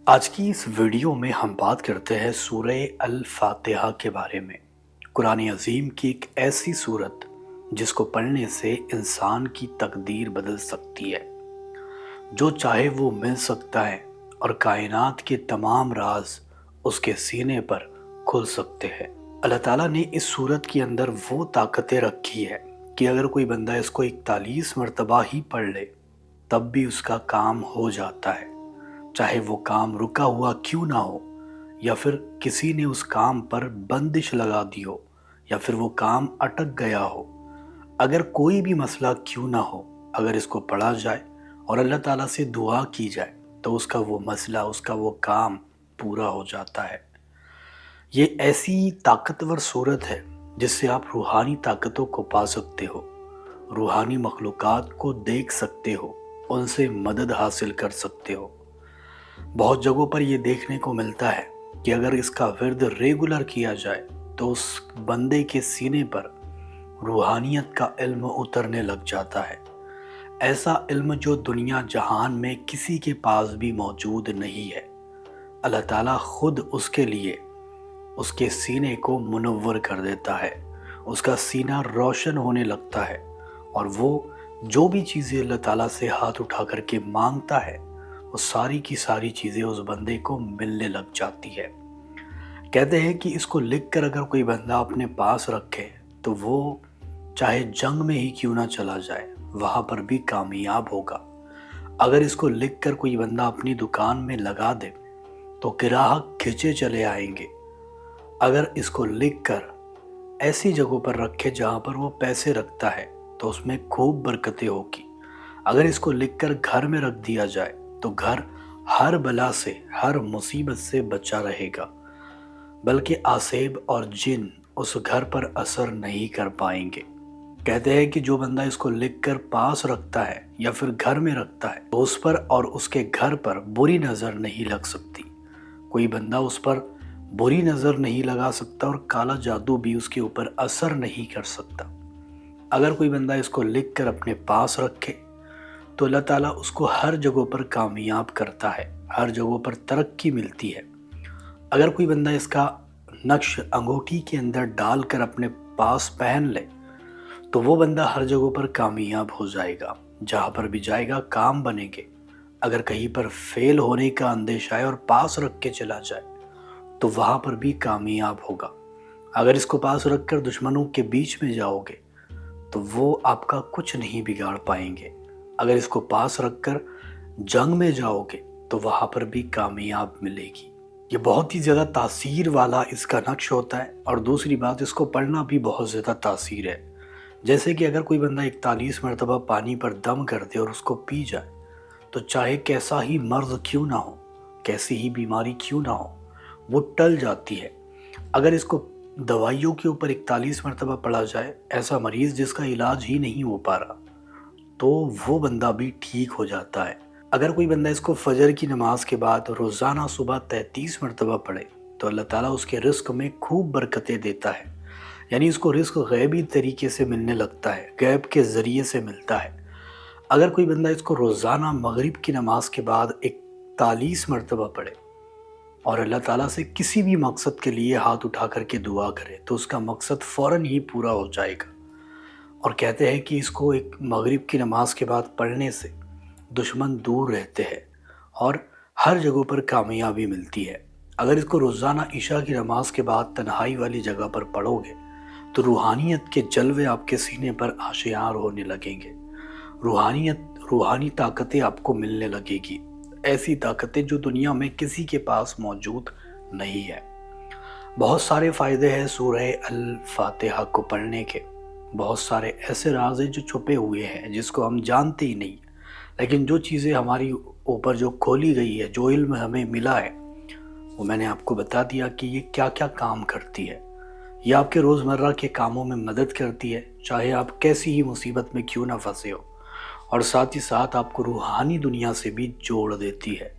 آج کی اس ویڈیو میں ہم بات کرتے ہیں سورہ الفاتحہ کے بارے میں۔ قرآن عظیم کی ایک ایسی سورت جس کو پڑھنے سے انسان کی تقدیر بدل سکتی ہے، جو چاہے وہ مل سکتا ہے اور کائنات کے تمام راز اس کے سینے پر کھل سکتے ہیں۔ اللہ تعالیٰ نے اس سورت کے اندر وہ طاقتیں رکھی ہے کہ اگر کوئی بندہ اس کو 41 مرتبہ ہی پڑھ لے تب بھی اس کا کام ہو جاتا ہے، چاہے وہ کام رکا ہوا کیوں نہ ہو، یا پھر کسی نے اس کام پر بندش لگا دی ہو، یا پھر وہ کام اٹک گیا ہو۔ اگر کوئی بھی مسئلہ کیوں نہ ہو، اگر اس کو پڑھا جائے اور اللہ تعالیٰ سے دعا کی جائے تو اس کا وہ مسئلہ، اس کا وہ کام پورا ہو جاتا ہے۔ یہ ایسی طاقتور صورت ہے جس سے آپ روحانی طاقتوں کو پا سکتے ہو، روحانی مخلوقات کو دیکھ سکتے ہو، ان سے مدد حاصل کر سکتے ہو۔ بہت جگہوں پر یہ دیکھنے کو ملتا ہے کہ اگر اس کا ورد ریگولر کیا جائے تو اس بندے کے سینے پر روحانیت کا علم اترنے لگ جاتا ہے، ایسا علم جو دنیا جہان میں کسی کے پاس بھی موجود نہیں ہے۔ اللہ تعالیٰ خود اس کے لیے اس کے سینے کو منور کر دیتا ہے، اس کا سینہ روشن ہونے لگتا ہے، اور وہ جو بھی چیزیں اللہ تعالیٰ سے ہاتھ اٹھا کر کے مانگتا ہے وہ ساری کی ساری چیزیں اس بندے کو ملنے لگ جاتی ہے۔ کہتے ہیں کہ اس کو لکھ کر اگر کوئی بندہ اپنے پاس رکھے تو وہ چاہے جنگ میں ہی کیوں نہ چلا جائے وہاں پر بھی کامیاب ہوگا۔ اگر اس کو لکھ کر کوئی بندہ اپنی دکان میں لگا دے تو گراہک کھچے چلے آئیں گے۔ اگر اس کو لکھ کر ایسی جگہوں پر رکھے جہاں پر وہ پیسے رکھتا ہے تو اس میں خوب برکتیں ہوگی۔ اگر اس کو لکھ کر گھر میں رکھ دیا جائے تو گھر ہر بلا سے، ہر مصیبت سے بچا رہے گا، بلکہ آسیب اور جن اس گھر پر اثر نہیں کر پائیں گے۔ کہتے ہیں کہ جو بندہ اس کو لکھ کر پاس رکھتا ہے یا پھر گھر میں رکھتا ہے تو اس پر اور اس کے گھر پر بری نظر نہیں لگ سکتی، کوئی بندہ اس پر بری نظر نہیں لگا سکتا، اور کالا جادو بھی اس کے اوپر اثر نہیں کر سکتا۔ اگر کوئی بندہ اس کو لکھ کر اپنے پاس رکھے تو اللہ تعالیٰ اس کو ہر جگہوں پر کامیاب کرتا ہے، ہر جگہوں پر ترقی ملتی ہے۔ اگر کوئی بندہ اس کا نقش انگوٹھی کے اندر ڈال کر اپنے پاس پہن لے تو وہ بندہ ہر جگہوں پر کامیاب ہو جائے گا، جہاں پر بھی جائے گا کام بنے گے۔ اگر کہیں پر فیل ہونے کا اندیشہ ہے اور پاس رکھ کے چلا جائے تو وہاں پر بھی کامیاب ہوگا۔ اگر اس کو پاس رکھ کر دشمنوں کے بیچ میں جاؤ گے تو وہ آپ کا کچھ نہیں بگاڑ پائیں گے۔ اگر اس کو پاس رکھ کر جنگ میں جاؤ گے تو وہاں پر بھی کامیاب ملے گی۔ یہ بہت ہی زیادہ تاثیر والا اس کا نقش ہوتا ہے، اور دوسری بات اس کو پڑھنا بھی بہت زیادہ تاثیر ہے۔ جیسے کہ اگر کوئی بندہ 41 مرتبہ پانی پر دم کر دے اور اس کو پی جائے تو چاہے کیسا ہی مرض کیوں نہ ہو، کیسی ہی بیماری کیوں نہ ہو، وہ ٹل جاتی ہے۔ اگر اس کو دوائیوں کے اوپر 41 مرتبہ پڑھا جائے، ایسا مریض جس کا علاج ہی نہیں ہو پا رہا، تو وہ بندہ بھی ٹھیک ہو جاتا ہے۔ اگر کوئی بندہ اس کو فجر کی نماز کے بعد روزانہ صبح 33 مرتبہ پڑھے تو اللہ تعالیٰ اس کے رزق میں خوب برکتیں دیتا ہے، یعنی اس کو رزق غیبی طریقے سے ملنے لگتا ہے، غیب کے ذریعے سے ملتا ہے۔ اگر کوئی بندہ اس کو روزانہ مغرب کی نماز کے بعد 41 مرتبہ پڑھے اور اللہ تعالیٰ سے کسی بھی مقصد کے لیے ہاتھ اٹھا کر کے دعا کرے تو اس کا مقصد فوراً ہی پورا ہو جائے گا۔ اور کہتے ہیں کہ اس کو ایک مغرب کی نماز کے بعد پڑھنے سے دشمن دور رہتے ہیں اور ہر جگہوں پر کامیابی ملتی ہے۔ اگر اس کو روزانہ عشاء کی نماز کے بعد تنہائی والی جگہ پر پڑھو گے تو روحانیت کے جلوے آپ کے سینے پر آشیار ہونے لگیں گے، روحانی طاقتیں آپ کو ملنے لگے گی، ایسی طاقتیں جو دنیا میں کسی کے پاس موجود نہیں ہے۔ بہت سارے فائدے ہیں سورہ الفاتحہ کو پڑھنے کے، بہت سارے ایسے راز ہیں جو چھپے ہوئے ہیں جس کو ہم جانتے ہی نہیں، لیکن جو چیزیں ہماری اوپر جو کھولی گئی ہے، جو علم ہمیں ملا ہے، وہ میں نے آپ کو بتا دیا کہ یہ کیا کیا کام کرتی ہے۔ یہ آپ کے روزمرہ کے کاموں میں مدد کرتی ہے، چاہے آپ کیسی ہی مصیبت میں کیوں نہ پھنسے ہو، اور ساتھ ہی ساتھ آپ کو روحانی دنیا سے بھی جوڑ دیتی ہے۔